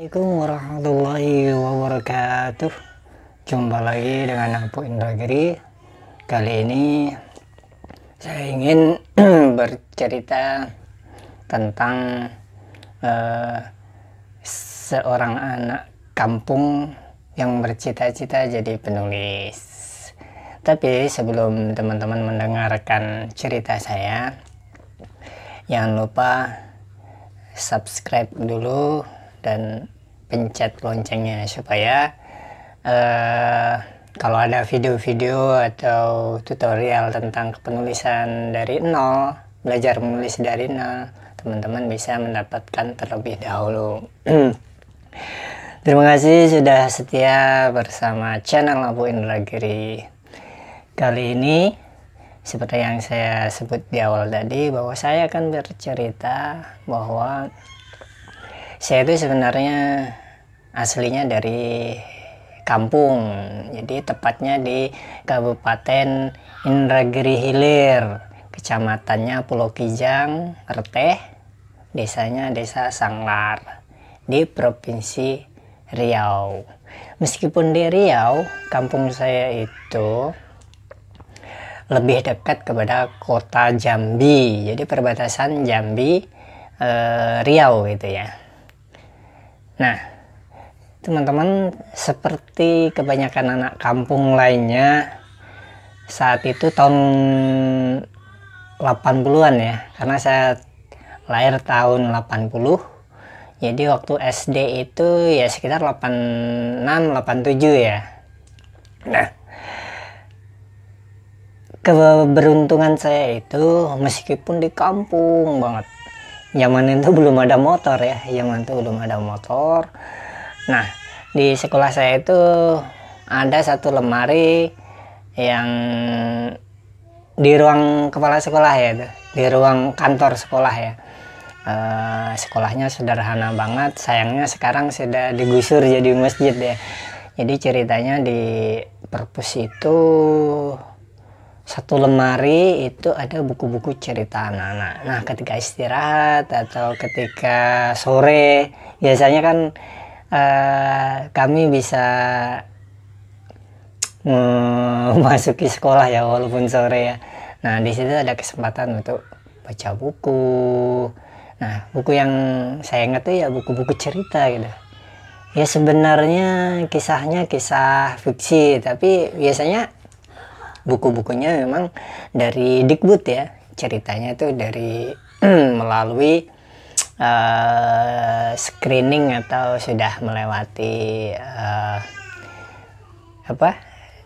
Assalamualaikum warahmatullahi wabarakatuh. Jumpa lagi dengan aku Indragiri. Kali ini saya ingin bercerita tentang seorang anak kampung yang bercita-cita jadi penulis. Tapi sebelum teman-teman mendengarkan cerita saya, jangan lupa subscribe dulu dan pencet loncengnya supaya kalau ada video-video atau tutorial tentang kepenulisan dari nol, belajar menulis dari nol, teman-teman bisa mendapatkan terlebih dahulu. Terima kasih sudah setia bersama channel Abu Indragiri. Kali ini seperti yang saya sebut di awal tadi, bahwa saya akan bercerita bahwa saya itu sebenarnya aslinya dari kampung, jadi tepatnya di Kabupaten Indragiri Hilir, kecamatannya Pulau Kijang, RT, desanya Desa Sanglar, di Provinsi Riau. Meskipun di Riau, kampung saya itu lebih dekat kepada kota Jambi, jadi perbatasan Jambi Riau gitu ya. Nah, teman-teman, seperti kebanyakan anak kampung lainnya, saat itu tahun 80-an ya, karena saya lahir tahun 80, jadi waktu SD itu ya sekitar 86-87 ya. Nah, keberuntungan saya itu meskipun di kampung banget, zaman itu belum ada motor ya, Nah, di sekolah saya itu ada satu lemari yang di ruang kepala sekolah ya, di ruang kantor sekolah ya. Sekolahnya sederhana banget, sayangnya sekarang sudah digusur jadi masjid ya. Jadi ceritanya di perpus itu satu lemari itu ada buku-buku cerita anak-anak. Nah, ketika istirahat atau ketika sore, biasanya kan kami bisa memasuki sekolah ya, walaupun sore ya. Nah, di situ ada kesempatan untuk baca buku. Nah, buku yang saya ingat tuh ya buku-buku cerita gitu. Ya sebenarnya kisahnya kisah fiksi, tapi biasanya buku-bukunya memang dari Dikbud ya, ceritanya itu dari melalui screening atau sudah melewati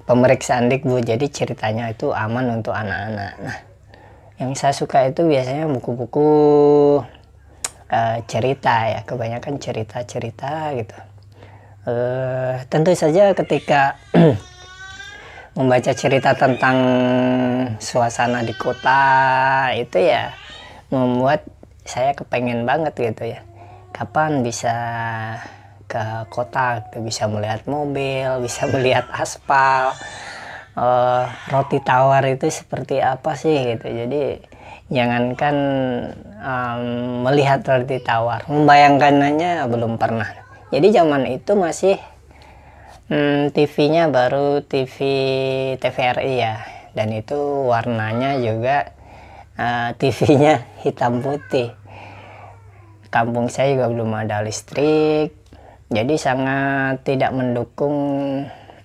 pemeriksaan Dikbud, jadi ceritanya itu aman untuk anak-anak. Nah, yang saya suka itu biasanya buku-buku cerita ya, kebanyakan cerita-cerita gitu. Tentu saja ketika membaca cerita tentang suasana di kota itu ya membuat saya kepengen banget gitu ya, kapan bisa ke kota gitu, bisa melihat mobil, bisa melihat aspal, roti tawar itu seperti apa sih gitu. Jadi jangankan melihat roti tawar, membayangkannya belum pernah. Jadi zaman itu masih TV-nya baru TV TVRI ya, dan itu warnanya juga TV-nya hitam putih. Kampung saya juga belum ada listrik, jadi sangat tidak mendukung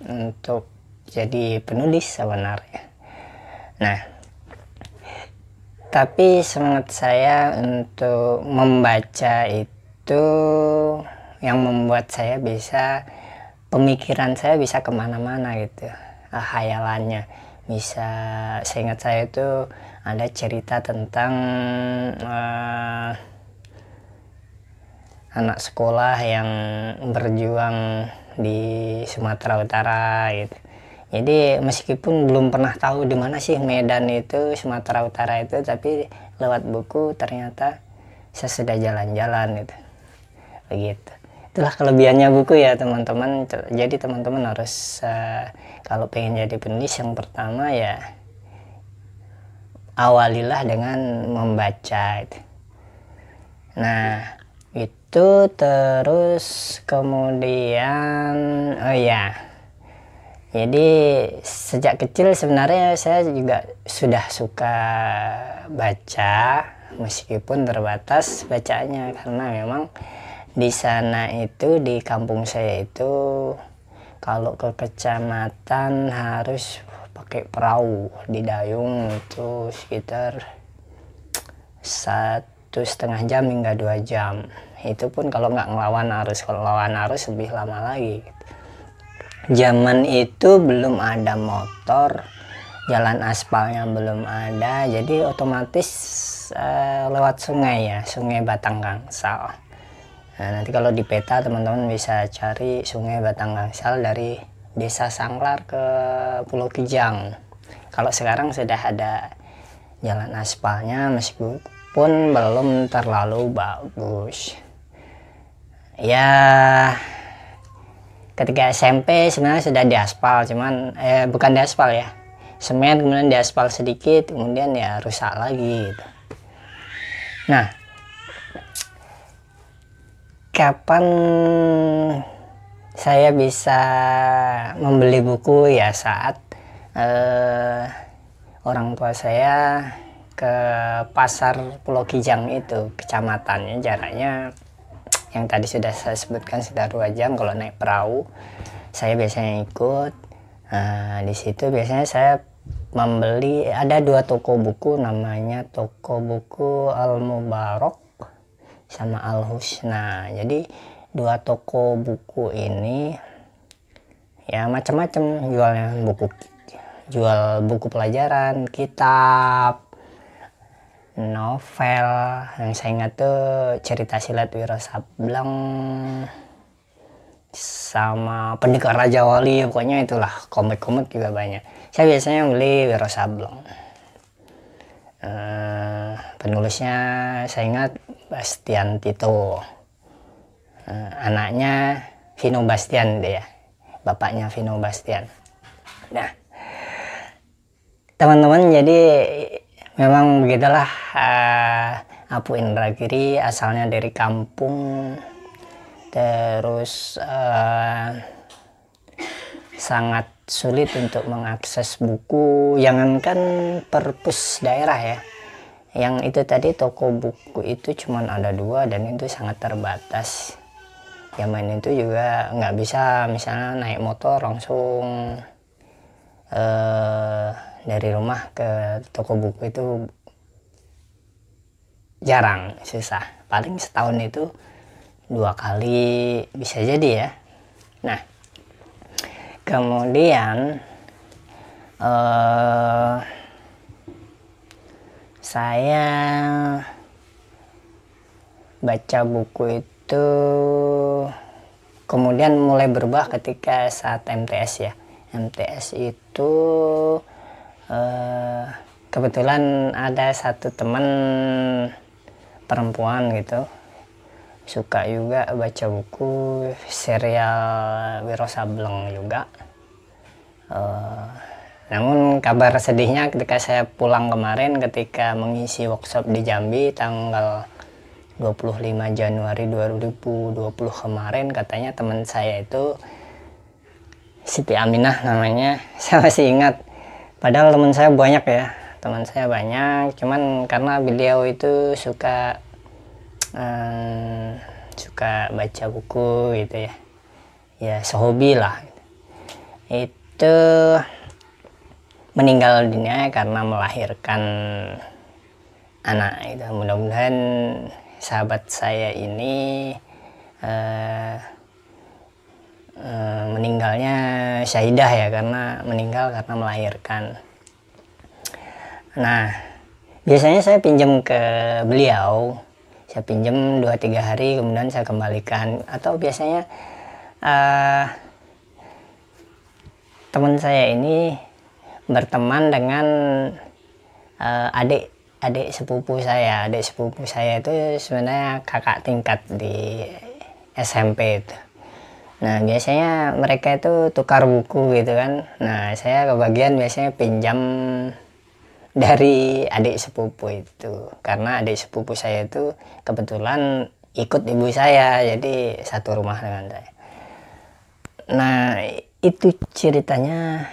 untuk jadi penulis sebenarnya. Nah, tapi semangat saya untuk membaca itu yang membuat saya bisa, pemikiran saya bisa kemana-mana gitu, khayalannya bisa. Seingat saya itu ada cerita tentang anak sekolah yang berjuang di Sumatera Utara gitu. Jadi meskipun belum pernah tahu di mana sih Medan itu, Sumatera Utara itu, tapi lewat buku ternyata saya sudah jalan-jalan gitu. Begitu. Itulah kelebihannya buku ya teman-teman. Jadi teman-teman harus kalau pengen jadi penulis, yang pertama ya awalilah dengan membaca. Nah, Itu terus kemudian, oh ya, jadi sejak kecil sebenarnya saya juga sudah suka baca, meskipun terbatas bacanya karena memang di sana itu, di kampung saya itu, kalau ke kecamatan harus pakai perahu di dayung, itu sekitar 1,5 jam hingga 2 jam. Itu pun kalau nggak ngelawan arus, kalau lawan arus lebih lama lagi. Zaman itu belum ada motor, jalan aspalnya belum ada, jadi otomatis lewat sungai ya, Sungai Batang Gangsal. Nah, nanti kalau di peta teman-teman bisa cari Sungai Batang Gangsal dari Desa Sanglar ke Pulau Kijang. Kalau sekarang sudah ada jalan aspalnya, meskipun belum terlalu bagus. Ya, ketika SMP sebenarnya sudah diaspal, cuman bukan diaspal ya, semen, kemudian diaspal sedikit, kemudian ya rusak lagi gitu. Nah, kapan saya bisa membeli buku? Ya saat orang tua saya ke pasar Pulau Kijang itu, kecamatannya jaraknya yang tadi sudah saya sebutkan sekitar 2 jam kalau naik perahu. Saya biasanya ikut. Nah, di situ biasanya saya membeli, ada 2 toko buku, namanya toko buku Al Mubarok sama Al Husna. Jadi 2 toko buku ini ya macam-macam jualnya, jual buku pelajaran, kitab, novel. Yang saya ingat tuh Cerita Silat Wiro Sableng sama Pendekar Raja Wali, pokoknya itulah, komik-komik juga banyak. Saya biasanya beli Wiro Sableng. Penulisnya saya ingat Bastian Tito, anaknya Vino Bastian dia, bapaknya Vino Bastian. Nah teman-teman, jadi memang begitulah, Apu Indragiri asalnya dari kampung, terus sangat sulit untuk mengakses buku, jangankan perpus daerah ya, yang itu tadi toko buku itu cuman ada 2 dan itu sangat terbatas. Zaman itu juga nggak bisa misalnya naik motor langsung dari rumah ke toko buku, itu jarang, susah, paling setahun itu 2 kali bisa jadi ya. Nah kemudian saya baca buku itu kemudian mulai berubah ketika saat MTS ya. MTS itu kebetulan ada satu teman perempuan gitu, suka juga baca buku, serial Wiro Sableng juga. Namun kabar sedihnya ketika saya pulang kemarin, ketika mengisi workshop di Jambi tanggal 25 Januari 2020 kemarin, katanya teman saya itu Siti Aminah namanya, saya masih ingat. Padahal teman saya banyak ya, teman saya banyak, cuman karena beliau itu suka baca buku gitu ya sehobi lah. Itu meninggal dunia karena melahirkan anak itu. Mudah-mudahan sahabat saya ini meninggalnya syahidah ya, karena meninggal karena melahirkan. Nah biasanya saya pinjam ke beliau, saya pinjam 2-3 hari kemudian saya kembalikan, atau biasanya teman saya ini berteman dengan adik sepupu saya. Adik sepupu saya itu sebenarnya kakak tingkat di SMP itu. Nah biasanya mereka itu tukar buku gitu kan. Nah saya kebagian biasanya pinjam dari adik sepupu itu, karena adik sepupu saya itu kebetulan ikut ibu saya, jadi satu rumah dengan saya. Nah, itu ceritanya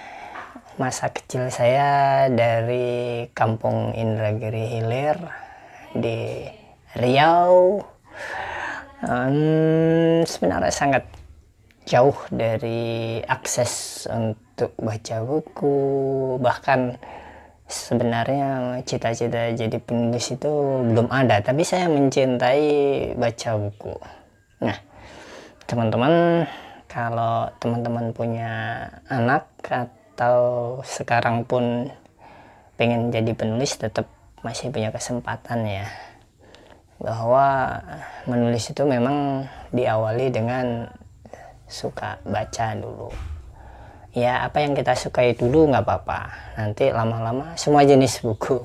masa kecil saya dari Kampung Indragiri Hilir di Riau. Sebenarnya sangat jauh dari akses untuk baca buku, bahkan sebenarnya cita-cita jadi penulis itu belum ada, tapi saya mencintai baca buku. Nah, teman-teman, kalau teman-teman punya anak atau sekarang pun pengen jadi penulis, tetap masih punya kesempatan ya, bahwa menulis itu memang diawali dengan suka baca dulu. Ya, apa yang kita sukai dulu nggak apa-apa, nanti lama-lama semua jenis buku.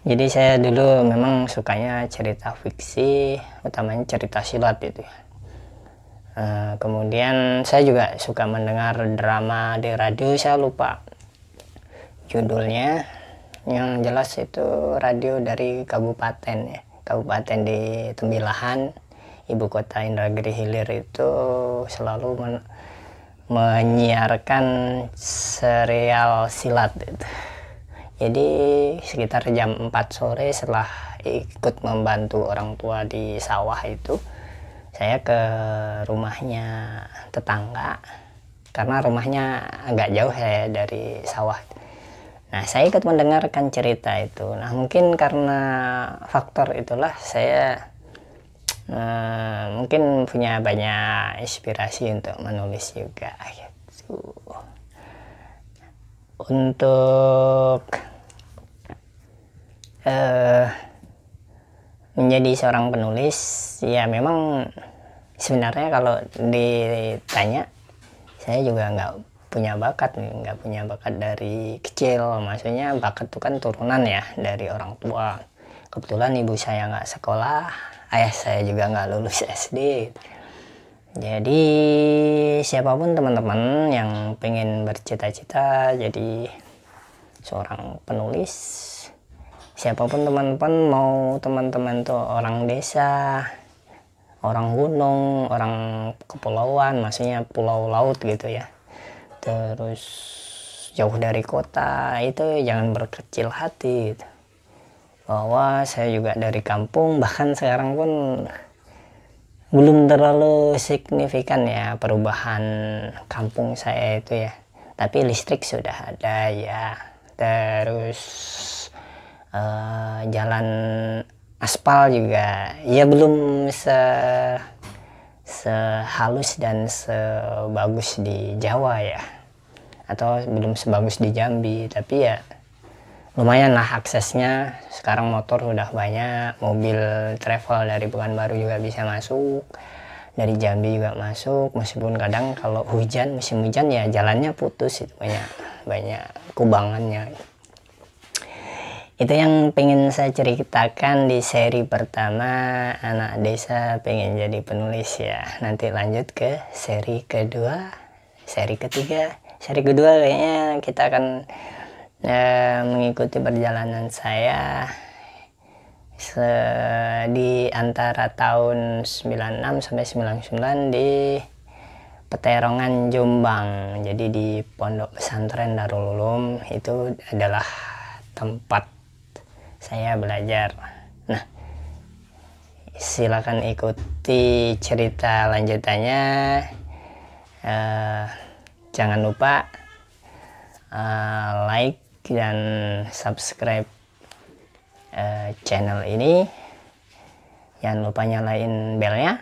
Jadi saya dulu memang sukanya cerita fiksi, utamanya cerita silat itu ya. Kemudian saya juga suka mendengar drama di radio, saya lupa judulnya, yang jelas itu radio dari kabupaten ya, kabupaten di Tembilahan, ibu kota Indragiri Hilir, itu selalu menyiarkan serial silat itu. Jadi sekitar jam 4 sore setelah ikut membantu orang tua di sawah itu, saya ke rumahnya tetangga, karena rumahnya agak jauh ya dari sawah. Nah, saya ikut mendengarkan cerita itu. Nah, mungkin karena faktor itulah saya mungkin punya banyak inspirasi untuk menulis juga gitu. Untuk menjadi seorang penulis ya, memang sebenarnya kalau ditanya, saya juga nggak punya bakat dari kecil. Maksudnya bakat itu kan turunan ya dari orang tua. Kebetulan ibu saya nggak sekolah, ayah saya juga nggak lulus SD. Jadi siapapun teman-teman yang pengen bercita-cita jadi seorang penulis, siapapun teman-teman, mau teman-teman tuh orang desa, orang gunung, orang kepulauan, maksudnya pulau laut gitu ya, terus jauh dari kota, itu jangan berkecil hati gitu. Bahwa saya juga dari kampung, bahkan sekarang pun belum terlalu signifikan ya perubahan kampung saya itu ya, tapi listrik sudah ada ya, terus jalan aspal juga ya belum sehalus dan sebagus di Jawa ya, atau belum sebagus di Jambi, tapi ya lumayan lah aksesnya. Sekarang motor sudah banyak, mobil travel dari Pekanbaru juga bisa masuk, dari Jambi juga masuk, meskipun kadang kalau hujan, musim hujan ya jalannya putus, itu banyak kubangannya. Itu yang pengen saya ceritakan di seri pertama, anak desa pengen jadi penulis ya. Nanti lanjut ke seri kedua, seri ketiga, seri kedua kayaknya kita akan mengikuti perjalanan saya di antara tahun 96 sampai 99 di Peterongan, Jombang. Jadi di Pondok Pesantren Darul Ulum, itu adalah tempat saya belajar. Nah, silakan ikuti cerita lanjutannya. Jangan lupa like dan subscribe channel ini. Jangan lupa nyalain belnya.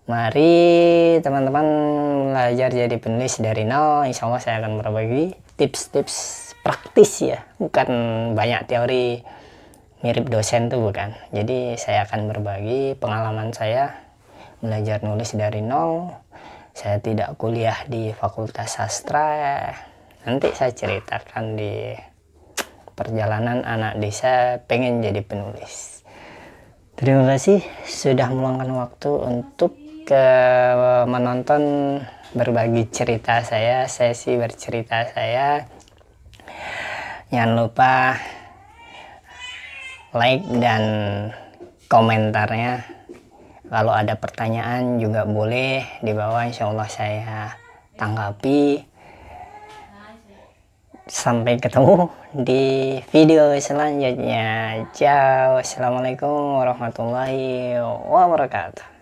Mari teman-teman belajar jadi penulis dari nol. Insya Allah saya akan berbagi tips-tips praktis ya, bukan banyak teori mirip dosen tuh, bukan. Jadi saya akan berbagi pengalaman saya belajar nulis dari nol. Saya tidak kuliah di Fakultas Sastra. Nanti saya ceritakan di perjalanan anak desa pengen jadi penulis. Terima kasih sudah meluangkan waktu untuk menonton berbagi cerita saya, sesi bercerita saya. Jangan lupa like dan komentarnya Kalau ada pertanyaan juga boleh di bawah, insya Allah saya tanggapi. Sampai ketemu di video selanjutnya. Ciao, assalamualaikum warahmatullahi wabarakatuh.